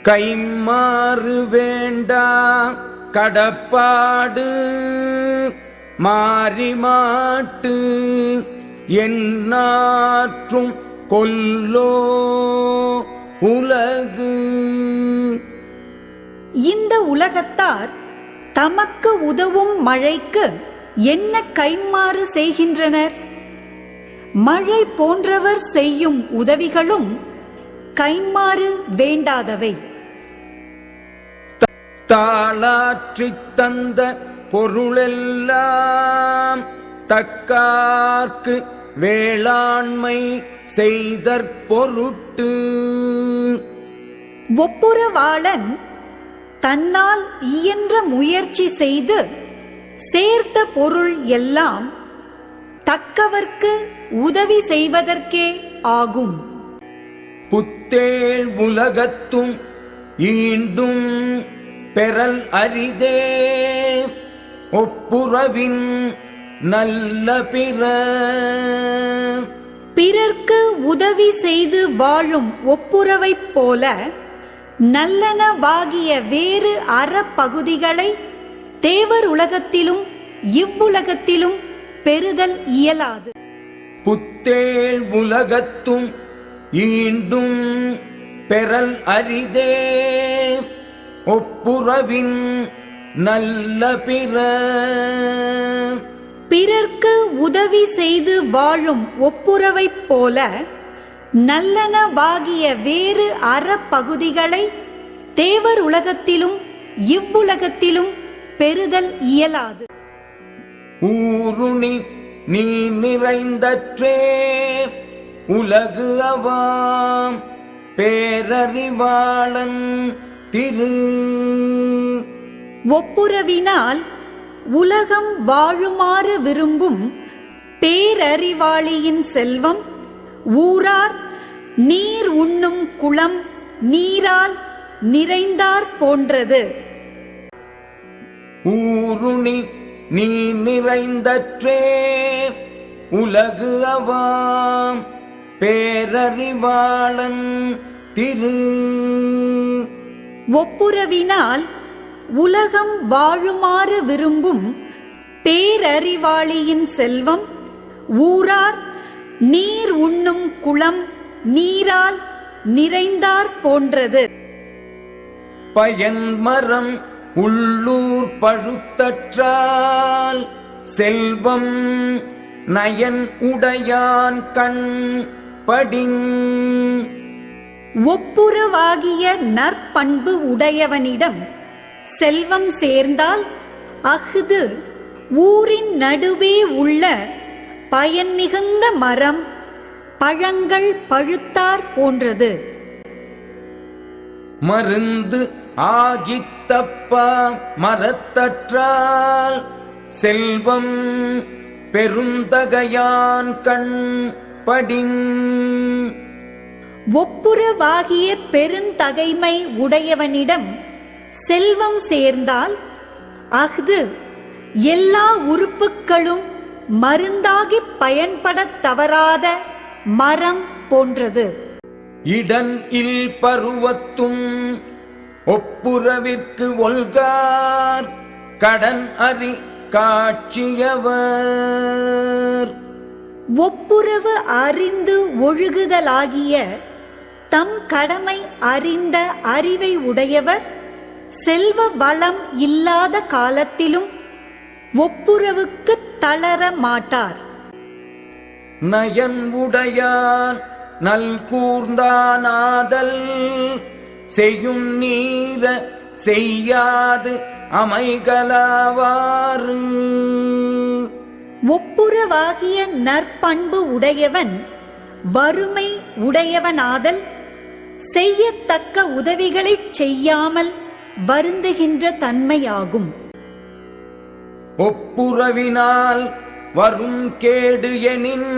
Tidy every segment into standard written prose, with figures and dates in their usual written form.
கைம்மாறு வேண்டா கடப்பாடு மாறிமாட்டு என்னாற்றும் கொல்லோ உலகு. இந்த உலகத்தார் தமக்கு உதவும் மழைக்கு என்ன கைம்மாறு செய்கின்றனர்? மழை போன்றவர் செய்யும் உதவிகளும் கைம்மாறு வேண்டாதவை. தாளாற்றித் தந்த பொருளெல்லாம் தக்கார்க்கு வேளாண்மை செய்தற் பொருட்டு. ஒப்புரவாளன் தன்னால் இயன்ற முயற்சி செய்து சேர்த்த பொருள் எல்லாம் தக்கவர்க்கு உதவி செய்வதற்கே ஆகும். புத்தேள் உலகத்தும் ஈண்டும் பெறல் அரிதே ஒப்புரவின் நல்ல பிற. பிறர்க்கு உதவி செய்து வாழும் ஒப்புரவைப் போல நல்லனவாகிய வேறு அறப்பகுதிகளை தேவர் உலகத்திலும் இவ்வுலகத்திலும் பெறுதல் இயலாது. புத்தேள் உலகத்தும் ஈண்டும் பெறல் அரிதே ஒப்புரவின் நல்ல பிற. பிறர்க்கு உதவி செய்து வாழும் ஒப்புரவைப் போல நல்லனவாகிய வேறு அறப்பகுதிகளை தேவர் உலகத்திலும் இவ்வுலகத்திலும் பெறுதல் இயலாது. ஊருணி நீ நிறைந்தற்றே உலகு அவாம் பேரறிவாளன் திரு. ஒப்புரவினால் உலகம் வாழுமாறு விரும்பும் பேரறிவாளியின் செல்வம் ஊரார் நீர் உண்ணும் குளம் நீரால் நிறைந்தார் போன்றது. ஊருணி நீ நிறைந்தற்றே உலகு அவாம் பேரறிவாளன் திரு. ஒப்புரவினால் உலகம் வாழுமாறு விரும்பும் பேரறிவாளியின் செல்வம் ஊரார் நீர் உண்ணும் குளம் நீரால் நிறைந்தார் போன்றது. பயன்மரம் உள்ளூர் பழுத்தற்றால் செல்வம் நயன் உடையான் கண் படின். ஒப்புரவாகிய நற்பண்பு உடையவனிடம் செல்வம் சேர்ந்தால் அஃது ஊரின் நடுவே உள்ள பயன் மிகுந்த மரம் பழங்கள் பழுத்தார் போன்றது. மருந்து ஆகித்தப்பா மரத்தற்றால் செல்வம் பெருந்தகையான் கண் படின். ஒப்புரவாகிய பெருந்தகைமை உடையவனிடம் செல்வம் சேர்ந்தால் அஃது எல்லா உறுப்புகளும் மருந்தாகி பயன்படத் தவறாத மரம் போன்றது. இடன் இல் பருவத்தும் ஒப்புரவிற்கு ஒல்கார் கடன் அறி காட்சியவர். ஒப்புரவு அறிந்து ஒழுகுதலாகிய தம் கடமை அறிந்த அறிவை உடையவர் செல்வ வளம் இல்லாத காலத்திலும் ஒப்புரவுக்கு தளர மாட்டார். நயன் உடையான் நல் கூர்ந்தானாதல் செய்யும் நீர செய்யாது அமைகலாவாறு. ஒப்புரவாகிய நற்பண்பு உடையவன் வறுமை உடையவனாதல் செய்யத்தக்க உதவிகளைச் செய்யாமல் வருந்துகின்ற தன்மையாகும். ஒப்புரவினால் வரும் கேடு எனின்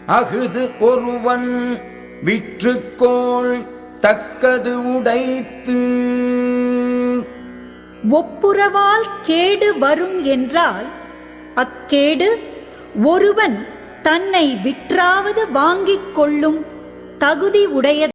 அஃது ஒருவன் விற்றுக்கோள் தக்கது உடைத்து. ஒப்புரவால் கேடு வரும் என்றால் அக்கேடு ஒருவன் தன்னை விற்றாவது வாங்கிக் கொள்ளும் தகுதி உடைய